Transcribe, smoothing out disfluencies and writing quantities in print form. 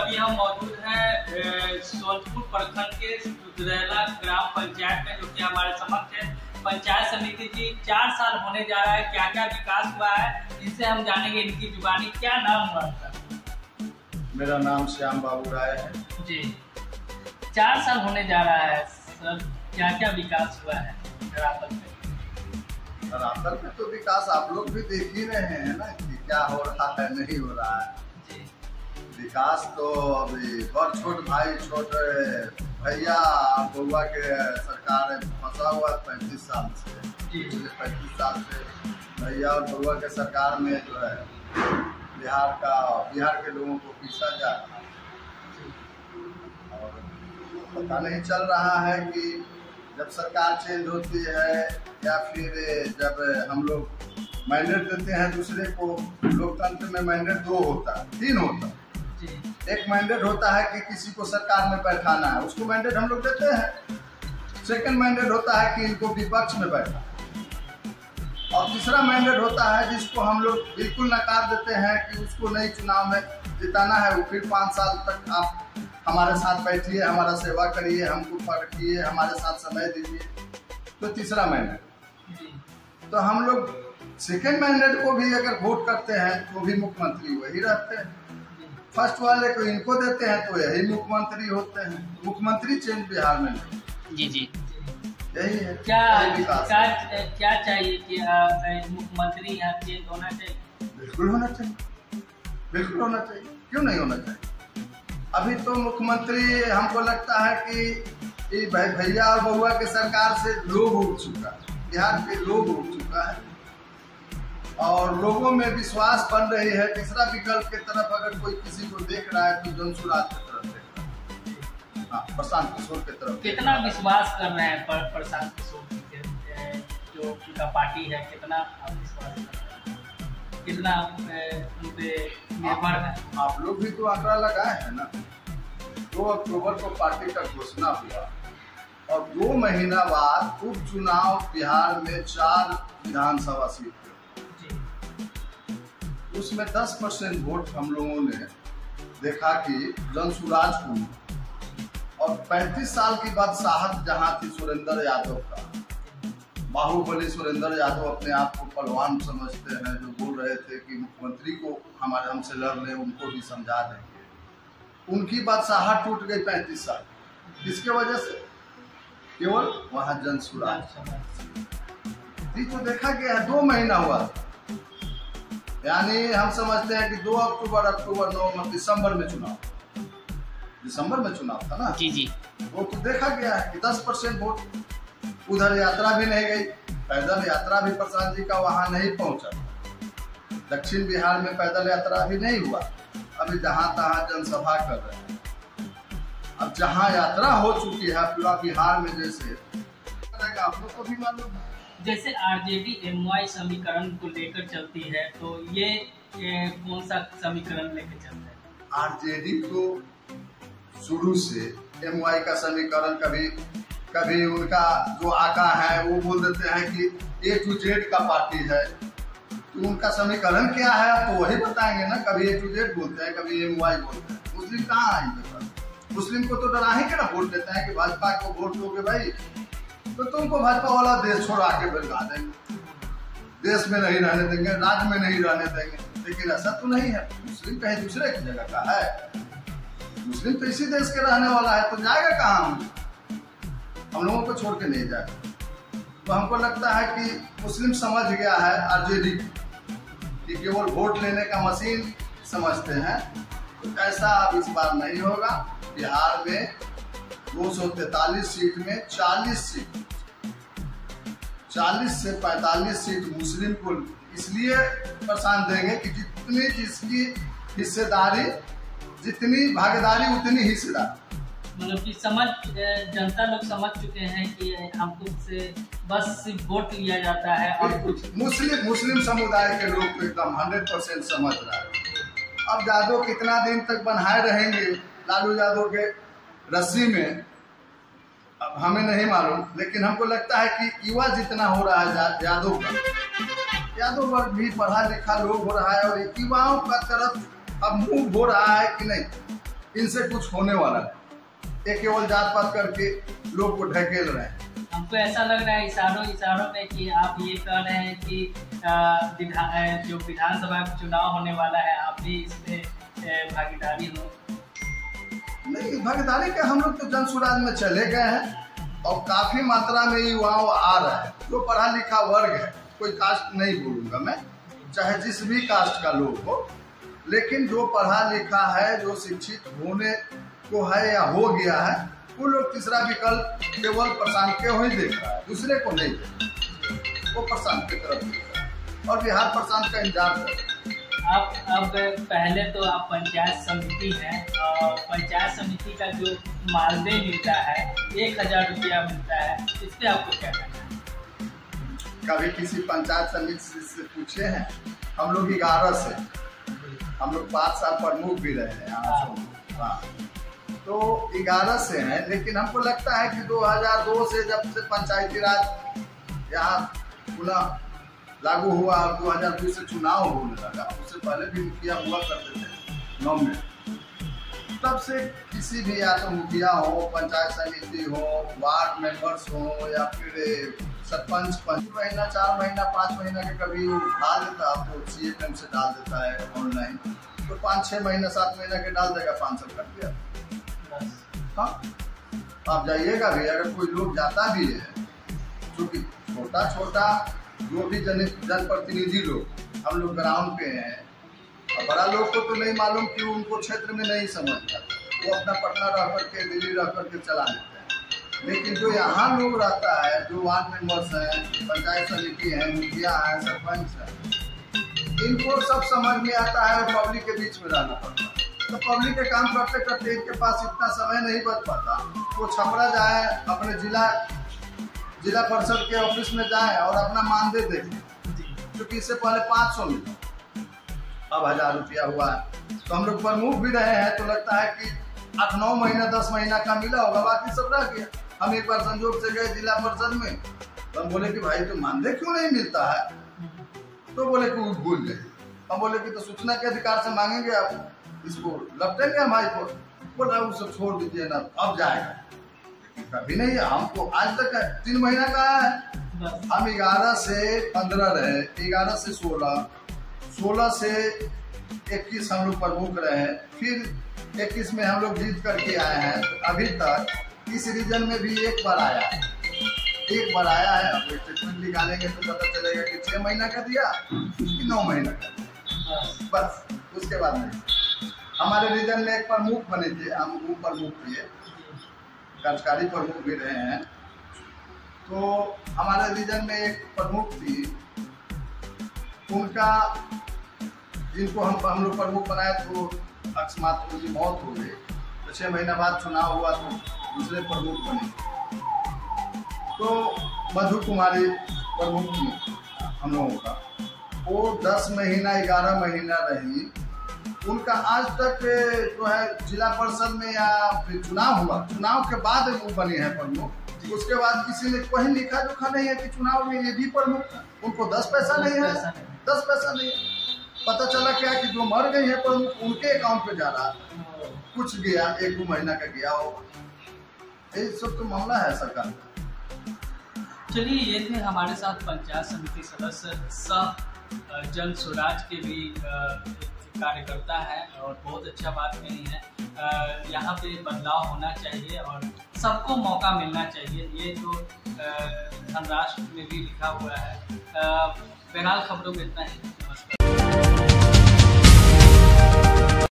अभी हम मौजूद हैं सोनपुर प्रखंड के सुधरेला ग्राम पंचायत में, जो कि हमारे समक्ष है। पंचायत समिति की 4 साल होने जा रहा है, क्या क्या विकास हुआ है इनसे हम जानेंगे। इनकी जुबानी क्या नाम हुआ था? मेरा नाम श्याम बाबू राय है जी। 4 साल होने जा रहा है सर, क्या क्या विकास हुआ है धरातल में? धरातल में तो विकास आप लोग भी देख ही रहे हैं ना कि क्या हो रहा है, नहीं हो रहा है। विकास तो अभी बड़ छोट भाई छोट भैया बउआ के सरकार फंसा हुआ 35 साल से। पिछले 35 साल से भैया और बउआ के सरकार में जो है बिहार के लोगों को पीछा जा रहा है। और पता नहीं चल रहा है कि जब सरकार चेंज होती है या फिर जब हम लोग मैंडेट देते हैं दूसरे को। लोकतंत्र में मैंडेट 2 होता है, 3 होता है। एक मैंडेट होता है कि किसी को सरकार में बैठाना है, उसको मैंडेट हम लोग देते हैं। सेकंड मैंडेट होता है कि इनको विपक्ष में बैठा, और तीसरा मैंडेट होता है जिसको हम लोग बिल्कुल नकार देते हैं कि उसको नहीं चुनाव में जिताना है। वो फिर 5 साल तक आप हमारे साथ बैठिए, हमारा सेवा करिए, हमको परखिए, हमारे साथ समय दीजिए। तो तीसरा मैंडेट। तो हम लोग सेकंड मैंडेट को भी अगर वोट करते हैं तो भी मुख्यमंत्री वही रहते हैं। फर्स्ट वाले को इनको देते हैं तो यही मुख्यमंत्री होते हैं। मुख्यमंत्री चेंज बिहार में नहीं। जी यही है। क्या चाहिए कि मुख्यमंत्री यहाँ चेंज होना चाहिए? बिल्कुल होना चाहिए, बिल्कुल होना चाहिए। क्यों नहीं होना चाहिए? अभी तो मुख्यमंत्री हमको लगता है कि भैया और बउआ के सरकार से लोग उठ चुका है, बिहार के लोग उठ चुका है और लोगों में विश्वास बन रही है। तीसरा विकल्प की तरफ अगर कोई किसी को देख रहा है तो जनसुराज की तरफ देख रहा है। हाँ, प्रशांत किशोर की तरफ। कितना विश्वास कर रहे हैं प्रशांत किशोर जो उनका पार्टी है? कितना विश्वास कर रहे हैं? कितना उन पे निर्भर है? आप लोग भी तो आंकड़ा लगाए हैं ना। 2 अक्टूबर को पार्टी का घोषणा हुआ और 2 महीना बाद उपचुनाव बिहार में 4 विधानसभा सीट, उसमें 10% वोट हम लोगों ने देखा कि जनसुराज को। और 35 साल की बादशाहत जहां थी सुरेंद्र यादव का, बाहुबली सुरेंद्र यादव अपने आप को पहलवान समझते हैं, जो बोल रहे थे कि मुख्यमंत्री को हमारे हमसे लड़ ले, उनको भी समझा देंगे। उनकी बादशाहत टूट गई 35 साल। किसके वजह से? केवल वहां जनसुराज। तो देखा गया 2 महीना हुआ, यानी हम समझते हैं कि 2 अक्टूबर, नवंबर, दिसंबर में चुनाव था ना। जी। वो तो देखा गया है कि 10% वोट। उधर यात्रा भी नहीं गई, पैदल यात्रा भी प्रशांत जी का वहां नहीं पहुंचा। दक्षिण बिहार में पैदल यात्रा भी नहीं हुआ। अभी जहां तहां जनसभा कर रहे हैं। अब जहां यात्रा हो चुकी है पूरा बिहार में, जैसे आप लोग को भी मालूम है, जैसे आरजेडी एमवाई समीकरण को लेकर चलती है, तो ये कौन सा समीकरण लेकर चलता है? आरजेडी को शुरू से एमवाई का समीकरण, कभी उनका जो आका है वो बोल देते हैं कि A to Z का पार्टी है। तो उनका समीकरण क्या है तो वही बताएंगे ना। कभी A to Z बोलते हैं, कभी एमवाई बोलते हैं। मुस्लिम कहाँ आएंगे? मुस्लिम को तो डरा ही के ना वोट देते हैं कि भाजपा को वोट दोगे भाई तो तुमको भाजपा वाला देश छोड़ा के भगा देंगे, देश में नहीं रहने देंगे, राज्य में नहीं रहने देंगे। लेकिन ऐसा तो नहीं है। मुस्लिम कहीं दूसरे की जगह का है। मुस्लिम तो इसी देश के रहने वाला है, तो जाएगा कहाँ? हम लोगों को छोड़ के नहीं जाएगा। तो हमको लगता है कि मुस्लिम समझ गया है आरजेडी कि केवल वोट लेने का मशीन समझते हैं। तो ऐसा अब इस बार नहीं होगा। बिहार में 243 सीट में 40 से 45 सीट मुस्लिम को इसलिए प्रशांत देंगे कि जितनी जिसकी हिस्सेदारी, जितनी भागीदारी उतनी हिस्सेदारी। मतलब कि जनता लोग समझ चुके हैं कि हमको से बस सिर्फ वोट लिया जाता है और कुछ। मुस्लिम समुदाय के लोग तो एकदम 100% समझ रहा है। अब यादव कितना दिन तक बनाए रहेंगे लालू यादव के रस्सी में, अब हमें नहीं मालूम। लेकिन हमको लगता है कि युवा जितना हो रहा है यादव वर्ग भी पढ़ा लिखा लोग हो रहा है और युवाओं का तरफ अब मूव हो रहा है कि नहीं। इनसे कुछ होने वाला नहीं। ये केवल जात पात करके लोग को ढकेल रहे हैं। हमको ऐसा लग रहा है इशारों में कि आप ये कह रहे हैं कि जो विधानसभा का चुनाव होने वाला है आप भी इसमें भागीदारी हो। नहीं, भागीदारी का हम लोग तो जन सुराज में चले गए हैं और काफी मात्रा में युवाओं आ रहा है। जो पढ़ा लिखा वर्ग है, कोई कास्ट नहीं बोलूंगा मैं, चाहे जिस भी कास्ट का लोग हो, लेकिन जो पढ़ा लिखा है, जो शिक्षित होने को है या हो गया है, वो लोग तीसरा विकल्प केवल प्रशांत के ही देख रहा है, दूसरे को नहीं देख रहा। वो प्रशांत की तरफ देख रहा है और बिहार प्रशांत का इंतजार कर रहा है। अब पहले तो आप पंचायत समिति हैं और पंचायत समिति का जो मानदेय मिलता है 1000 रुपया मिलता है, इस पर आपको क्या कहना है? कभी किसी पंचायत समिति से पूछे हैं? हम लोग 11 से, हम लोग 5 साल प्रमुख भी रहे हैं। हाँ, तो 11 से हैं, लेकिन हमको लगता है कि 2002 से जब से पंचायती राज यहाँ पुनः लागू हुआ, 2002 से चुनाव होने लगा, उससे पहले भी मुखिया हुआ करते थे 9 में, तब से किसी भी या तो मुखिया हो, पंचायत समिति हो, वार्ड मेंबर्स हो या फिर सरपंच 5 महीना 4 महीना 5 महीना के कभी डाल देता, तो CFM से डाल देता है ऑनलाइन, तो 5-6 महीना 7 महीना के डाल देगा, 500 कर दिया। हाँ, आप जाइएगा भी, अगर कोई लोग जाता भी है, क्योंकि छोटा जो भी जनप्रतिनिधि लोग, हम लोग ग्राउंड पे हैं, और बड़ा लोग को तो नहीं मालूम कि उनको क्षेत्र में नहीं समझता, वो अपना पटना रह करके, दिल्ली रह करके चला लेते हैं। लेकिन जो यहाँ लोग रहता है, जो वार्ड मेंबर्स हैं, पंचायत समिति है, मुखिया है, सरपंच है, इनको सब समझ में आता है और पब्लिक के बीच में रहना पड़ता है। तो पब्लिक के काम करते करते इनके पास इतना समय नहीं बच पाता, वो छपरा जाए, अपने जिला परिषद के ऑफिस में जाए और अपना मानदेय देखें, क्योंकि इससे पहले 500 मिला, अब 1000 रुपया हुआ है। तो हम लोग प्रमुख भी रहे हैं, तो लगता है कि 8-9 महीना 10 महीना का मिला होगा, बाकी सब रह गया। हम एक बार संजोग से गए जिला परिषद में, तो हम बोले कि भाई तो मानदेय क्यों नहीं मिलता है? तो बोले कि भूल गए। हम बोले कि तो सूचना के अधिकार से मांगेंगे, आप इसको लपटेंगे हमारे को? बोला वो सब छोड़ दीजिए ना, अब जाएगा। कभी नहीं, हमको आज तक 3 महीना का है। हम 11 से 15 रहे, 11 से 16 से 21 हम लोग प्रमुख रहे, फिर 21 में हम लोग जीत करके आए हैं। तो अभी तक इस रीजन में भी एक बार आया है। अब स्टेटमेंट निकालेंगे तो पता चलेगा कि 6 महीना का दिया कि 9 महीना का दिया, बस उसके बाद नहीं। हमारे रीजन में एक प्रमुख बने थे, हम उप प्रमुख थे, कार्यकारी प्रमुख भी रहे हैं। तो हमारे रीजन में एक प्रमुख थी, उनका जिनको हम लोग प्रमुख बनाए, तो अकस्मात उनकी मौत हो गई। तो 6 महीना बाद चुनाव हुआ, तो दूसरे प्रमुख बने। तो मधु कुमारी प्रमुख थी हम लोगों का, वो 10 महीना 11 महीना रही। उनका आज तक जो है जिला परिषद में या फिर चुनाव हुआ, चुनाव के बाद वो बने हैं प्रमुख। उसके बाद किसी ने कोई लिखा जोखा नहीं है कि चुनाव में ये भी प्रमुख था। उनको 10 पैसा नहीं है, 10 पैसा नहीं है। पता चला क्या कि जो मर गई है प्रमुख, उनके अकाउंट पे जा रहा, कुछ गया 1-2 महीना का गया होगा। यही सब तो मामला है सरकार का। चलिए, ये थे हमारे साथ पंचायत समिति सदस्य सह जन स्वराज के भी कार्यकर्ता है, और बहुत अच्छा बात कही है। यहाँ पे बदलाव होना चाहिए और सबको मौका मिलना चाहिए, ये जो धनराष्ट्र में भी लिखा हुआ है। बहरहाल खबरों में इतना ही। नमस्कार।